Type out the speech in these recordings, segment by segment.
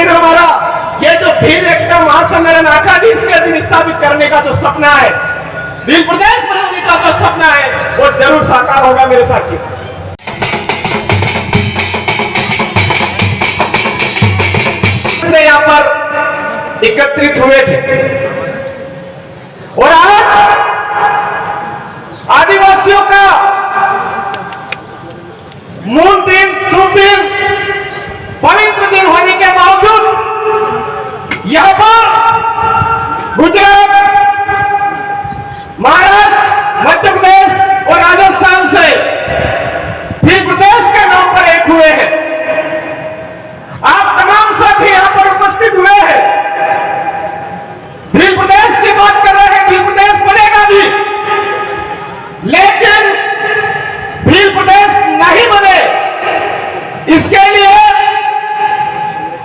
लेकिन हमारा ये जो भील एकता महासम्मेलन अखाड़ीस के दिन स्थापित करने का जो सपना है, भील प्रदेश बनाने का जो सपना है, वो जरूर साकार होगा मेरे साथियों। से यहाँ पर एकत्रित हुए थे और आज आदिवासियों का मूल दिन, शुभ दिन, पवित्र दिन होने के बावजूद यहां पर गुजरात, महाराष्ट्र, मध्य प्रदेश और राजस्थान से भील प्रदेश के नाम पर एक हुए हैं। आप तमाम साथी यहां पर उपस्थित हुए हैं। भील प्रदेश की बात कर रहे हैं, भील प्रदेश बनेगा भी, लेकिन भील प्रदेश नहीं बने इसके लिए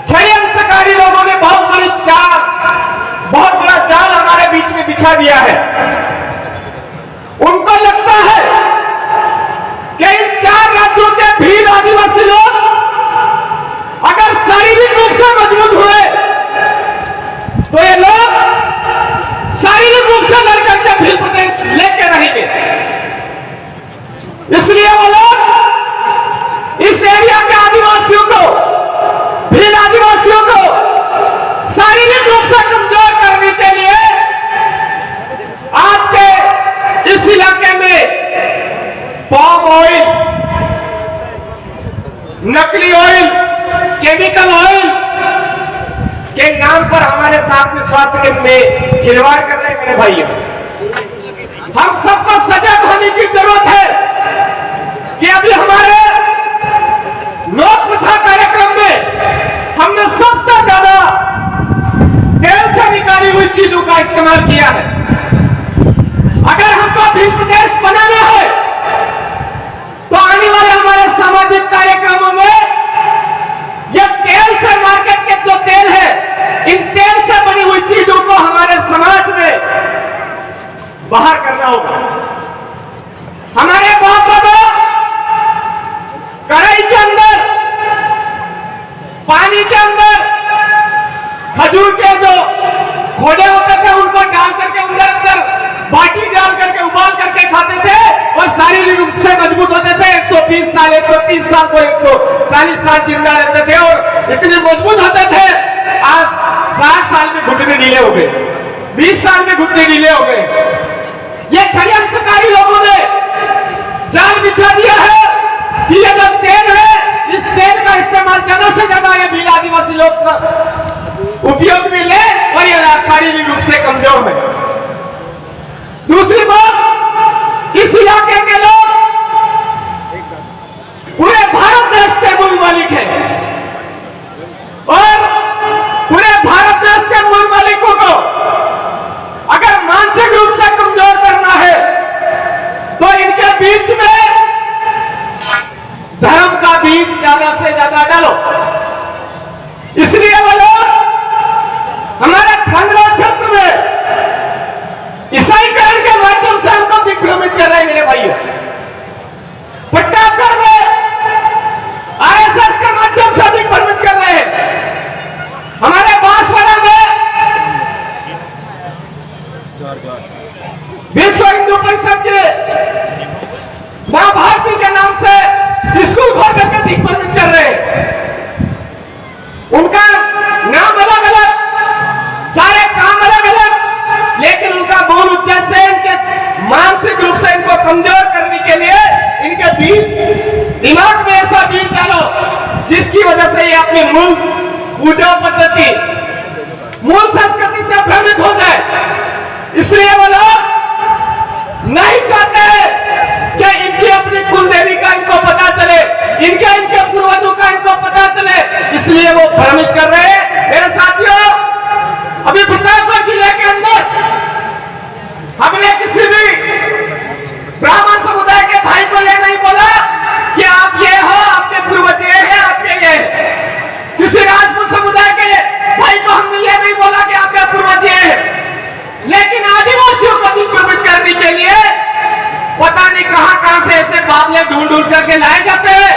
षड्यंत्रकारी लोगों ने बहुत बड़ा जाल हमारे बीच में बिछा दिया है। उनको लगता है कि इन 4 राज्यों के भील आदिवासी लोग अगर शारीरिक रूप से मजबूत हुए तो ये लोग शारीरिक रूप से लड़कर के भील प्रदेश लेके रहेंगे। इसलिए वो लोग इस एरिया के आदिवासियों को, भील आदिवासियों को शारीरिक रूप से कमजोर करने के लिए आज के इस इलाके में पाम ऑयल, नकली ऑयल, केमिकल ऑयल के नाम पर हमारे साथ में स्वास्थ्य के में खिलवाड़ कर रहे हैं मेरे भाइयों। हम सबको सजग होने की जरूरत है कि अभी हमारे लोक प्रथा कार्यक्रम में हमने सबसे ज्यादा तेल से निकाली हुई चीजों का इस्तेमाल किया है। अगर हमको भील प्रदेश बनाना है तो आने वाले हमारे सामाजिक कार्यक्रमों में यह तेल से, मार्केट के जो तेल है, इन तेल से बनी हुई चीजों को हमारे समाज में बाहर करना होगा। हमारे बाप दादा कढ़ाई के अंदर, पानी के अंदर खजूर के जो खोडे होते थे उनको डाल करके अंदर बाटी डाल करके उबाल करके खाते थे और शारीरिक रूप से मजबूत होते थे। 120 साल, 130 साल को 140 साल जिंदा रहते थे और इतने मजबूत होते थे। आज 60 साल में घुटने ढीले हो गए, 20 साल में घुटने ढीले हो गए। ये षड्यंत्रकारी लोगों ने जाल बिछा दिया है कि ये जो तेल है, इस तेल का इस्तेमाल ज्यादा से ज्यादा ये भील आदिवासी लोग का उपयोग में ले और ये शारीरिक रूप से कमजोर है। दूसरी बात, इस इलाके के लोग पूरे भारत देश के मूल मालिक हैं और पूरे भारत देश के मूल मालिकों को अगर मानसिक रूप से कमजोर करना है तो इनके बीच में धर्म का बीज ज्यादा से ज्यादा डालो। इसलिए वो लोग हमारे खंडवा क्षेत्र में ईसाईकरण के माध्यम से हमको दिग्भ्रमित कर रहे हैं मेरे भाइयों। पट्टागढ़ में आरएसएस के माध्यम से दिग्भ्रमित कर रहे हैं। हमारे बांसवाड़ा में विश्व हिंदू परिषद के मां भारती के नाम से स्कूल खोल करके दिग्भ्रमित कर रहे हैं। उनका नाम अलग अलग, सारे काम अलग अलग, लेकिन उनका मूल उद्देश्य इनके मानसिक रूप से इनको कमजोर करने के लिए इनके बीच दिमाग में ऐसा बीज डालो जिसकी वजह से ये अपनी मूल पूजा पद्धति, मूल संस्कृति से भ्रमित हो जाए। इसलिए वो लोग नहीं चाहते कि इनकी अपनी कुलदेवी का इनको पता चले, इनके पूर्वजों का इनको पता चले, इसलिए वो भ्रमित कर रहे हैं। मेरे साथियों, अभी प्रतापगढ़ जिले के अंदर हमने किसी भी ब्राह्मण समुदाय के भाई को ये नहीं बोला कि आप ये हो, आपके पूर्वज ये है, आपके ये है। किसी राजपूत समुदाय के भाई को हमने ये नहीं बोला कि आपके पूर्वज ये है। लेकिन आदिवासियों को दिग्भ्रमित करने के लिए पता नहीं कहां से ऐसे बाबले ढूंढ करके लाए जाते हैं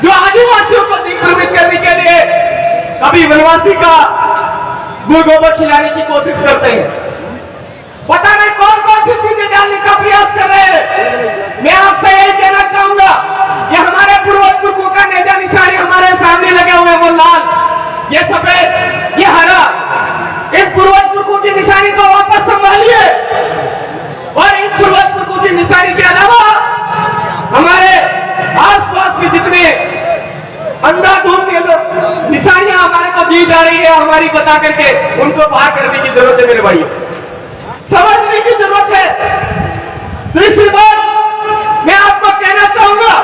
जो आदिवासियों को दिग्भ्रमित करने के लिए कभी वनवासी का गुड़ गोबर खिलाने की कोशिश करते हैं। पता नहीं कौन कौन सी चीजें डालने का प्रयास कर रहे हैं। मैं आपसे यही कहना चाहूंगा कि हमारे पूर्वजों का नेजा निशानी हमारे सामने लगे हुए वो लाल, ये सफेद, ये हरा, इन पूर्वजों की निशानी को वापस संभालिए और इन पूर्वजों की निशानी के अलावा हमारे आसपास के जितने अंधाधुंध निशानियां हमारे को दी जा रही है हमारी बता करके उनको बाहर करने की जरूरत है। मेरे भाइयों, समझने की जरूरत है। दूसरी बात मैं आपको कहना चाहूंगा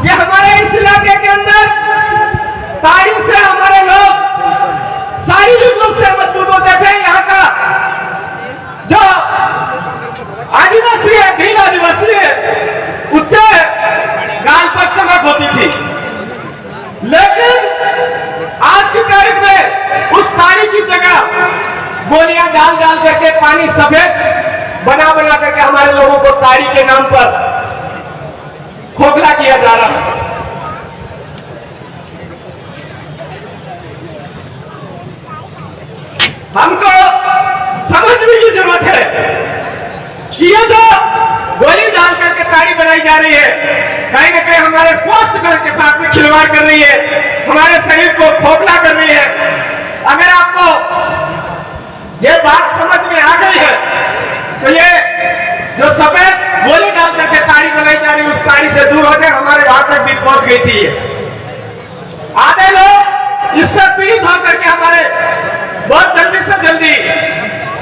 कि हमारे इस इलाके के अंदर तारीख से हमारे लोग शारीरिक रूप से मजबूत होते थे। यहाँ का जो आदिवासी है, भील आदिवासी है, उसके गाल पर चमक होती थी। लेकिन आज की तारीख में उस तारीख की जगह गोलियां डाल डाल करके पानी सफेद बना बना करके हमारे लोगों को तारीख के नाम पर खोखला किया जा रहा है। हमको समझने की जरूरत है कि ये जो गोली डाल करके ताड़ी बनाई जा रही है कहीं ना कहीं हमारे स्वास्थ्य के साथ में खिलवाड़ कर रही है, हमारे शरीर को खोखला कर रही है। अगर आपको ये बात समझ में आ गई है तो ये जो सफेद गोली डाल करके ताड़ी बनाई जा रही है उस ताड़ी से दूर हो जाए। हमारे वहां तक भी पहुंच गई थी। आधे लोग इससे पीड़ित होकर के हमारे बहुत जल्दी से जल्दी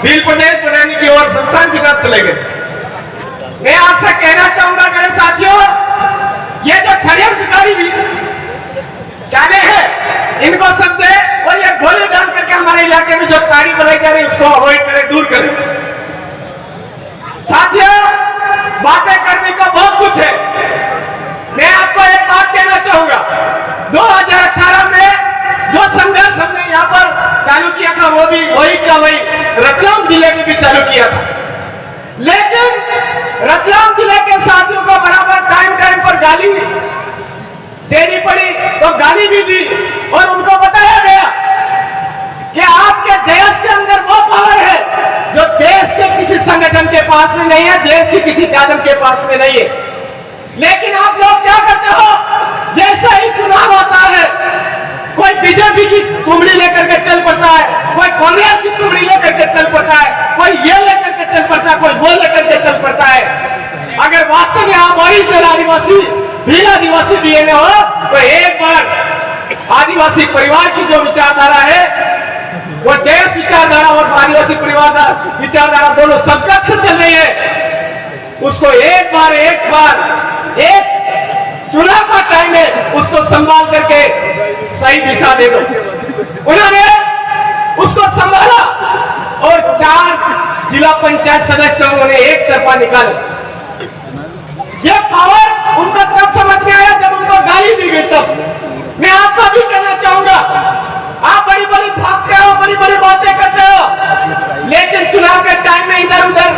भील प्रदेश बनाने की ओर शमशान की तरफ चले गए। मैं आपसे कहना चाहूंगा मेरे साथियों, ये जो षड्यंत्रकारी भी चाले हैं इनको समझे और ये गोली डाल करके हमारे इलाके में जो ताड़ी बनाई जा रही है उसको अवॉइड करें, दूर करें। साथियों, बातें करने का बहुत कुछ है। मैं आपको एक बात कहना चाहूंगा, 2018 में जो संघर्ष हमने यहाँ पर चालू किया था वो भी वही रतलाम जिले में भी चालू किया था। लेकिन रतलाम जिले के साथियों को बराबर टाइम पर गाली देनी पड़ी, तो गाली भी दी और उनको बताया गया कि आपके देश के अंदर वो पावर है जो देश के किसी संगठन के पास में नहीं है, देश की किसी जादव के पास में नहीं है। लेकिन आप लोग क्या करते हो, जैसा ही चुनाव होता है कोई बीजेपी की कुमड़ी लेकर के चल पड़ता है, कोई कांग्रेस की कुमड़ी लेकर के चल पड़ता है, कोई ये लेकर के चल पड़ता है, कोई वो लेकर के चल पड़ता है। अगर वास्तव में आप ओरिजिनल आदिवासी भील आदिवासी डीएनए हो तो एक बार आदिवासी परिवार की जो विचारधारा है वो देश विचारधारा और आदिवासी परिवार विचारधारा दोनों समकक्ष चल रही है, उसको एक बार चुनाव का टाइम है उसको संभाल करके सही दिशा दे दो। उन्होंने उसको संभाला और 4 जिला पंचायत सदस्यों ने एक तरफा निकाले। ये पावर उनको तब समझ में आया जब उनको गाली दी गई। तब मैं आपको भी कहना चाहूंगा, आप बड़ी बड़ी भागते हो, बड़ी बड़ी बातें करते हो, लेकिन चुनाव के टाइम में इधर उधर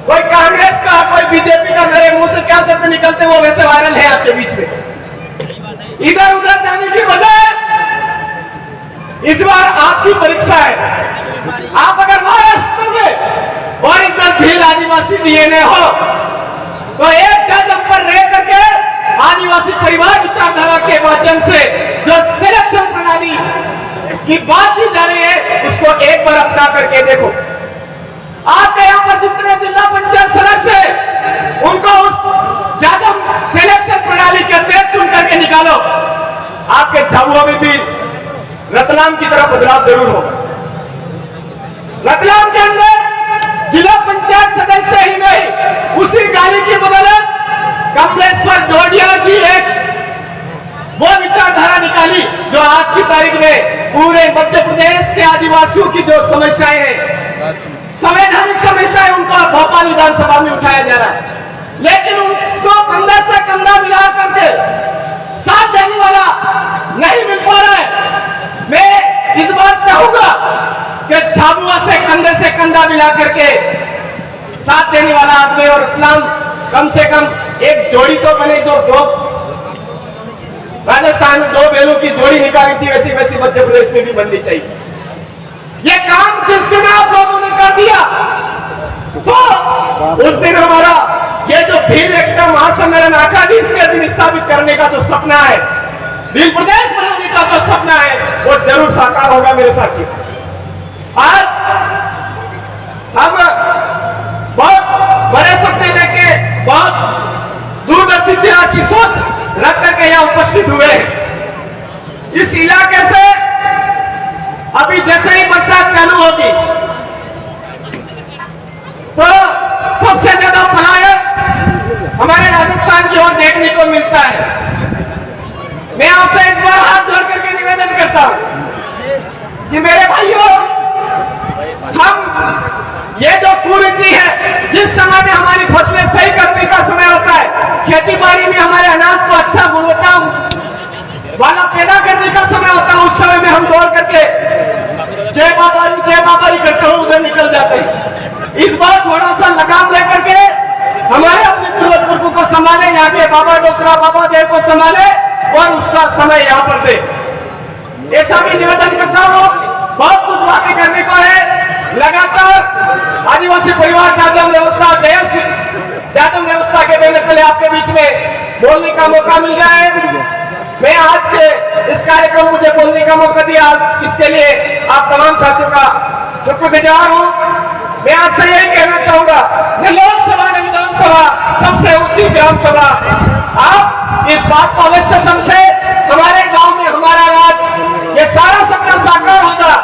कोई कांग्रेस का कोई बीजेपी का मेरे मुंह से क्या शब्द निकलते वो वैसे वायरल है आपके बीच में। इधर उधर जाने की बजाय इस बार आपकी परीक्षा है। आप अगर महाराष्ट्र में और इधर भील आदिवासी डीएनए हो तो एक जज पर रह करके आदिवासी परिवार विचारधारा के माध्यम से जो सिलेक्शन प्रणाली की बात की जा रही है उसको एक बार अपना करके देखो। आपके यहाँ पर जितने जिला पंचायत सदस्य है उनको उस जाजम सिलेक्शन प्रणाली के तहत चुन करके निकालो। आपके झाबुआ में भी रतलाम की तरह बदलाव जरूर होगा। रतलाम के अंदर जिला पंचायत सदस्य ही नहीं, उसी गाली की बदौलत कमलेश्वर डोडिया जी एक वो विचारधारा निकाली जो आज की तारीख में पूरे मध्य प्रदेश के आदिवासियों की जो समस्याएं हैं, संवैधानिक समस्याएं, उनका भोपाल विधानसभा में उठाया जा रहा है। लेकिन उसको कंधा से कंधा मिला करके साथ देने वाला नहीं मिल पा रहा है। मैं इस बार चाहूंगा कि झाबुआ से कंधा मिला करके साथ देने वाला आदमी और इस्लाम कम से कम एक जोड़ी तो बने जो दो राजस्थान में 2 बैलों की जोड़ी निकाली थी, वैसी वैसी मध्य प्रदेश में भी बननी चाहिए। ये काम जिस दिन आप लोगों ने कर दिया तो उस दिन हमारा ये जो भील एकदम महासम्मेलन आखादीश के दिन स्थापित करने का जो सपना है, भील प्रदेश बनाने का जो सपना है, वो जरूर साकार होगा मेरे साथी। आज हम बहुत बड़े सपने लेके बहुत दूरदर्शी की सोच रख करके यहाँ उपस्थित हुए हैं। इस इलाके से अभी जैसे ही बरसात चालू होगी तो सबसे ज्यादा पलायन हमारे राजस्थान की ओर देखने को मिलता है। मैं आपसे इस बार हाथ जोड़ करके निवेदन करता हूं कि मेरे भाइयों, हम ये जो कुरीति है, जिस समय में हमारी फसलें सही करने का समय होता है, खेती बाड़ी में हमारे अनाज को अच्छा गुणवत्ता वाला पैदा करने का समय होता है, उस समय में हम दौड़ करके जय बाबारी करते हुए उधर निकल जाते हैं। इस बार थोड़ा सा लगाम लेकर के हमारे अपने पूर्वज को संभाले, यहाँ के बाबा डोकरा बाबा देव को संभाले और उसका समय यहाँ पर दे। ऐसा भी निवेदन करता हूँ, बहुत कुछ बातें करने को है। लगातार आदिवासी परिवार जागरण व्यवस्था जागरण व्यवस्था के बैनर तले आपके बीच में बोलने का मौका मिल रहा है। मैं आज के इस कार्यक्रम मुझे बोलने का मौका दिया, इसके लिए आप तमाम साथियों का शुक्रगुजार हूँ। मैं आपसे यही कहना चाहूंगा, न लोकसभा न विधानसभा, सबसे ऊंची ग्राम सभा। आप इस बात को अवश्य समझे, हमारे गांव में हमारा राज, ये सारा सपना साकार होगा।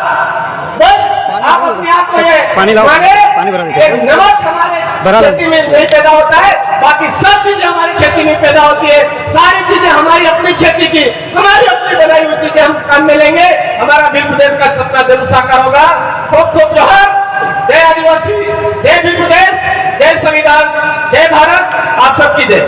बस आप अपने आप को ये माने, नमक हमारे खेती में नहीं पैदा होता है, बाकी सब चीजें हमारी खेती में पैदा होती है। सारी चीजें हमारी अपनी खेती की, हमारी अपनी बनाई हुई चीजें हम काम में लेंगे, हमारा भील प्रदेश का सपना जरूर साकार होगा। खूब खूब जोहार। जय आदिवासी, जय भील प्रदेश, जय संविधान, जय भारत, आप सबकी जय।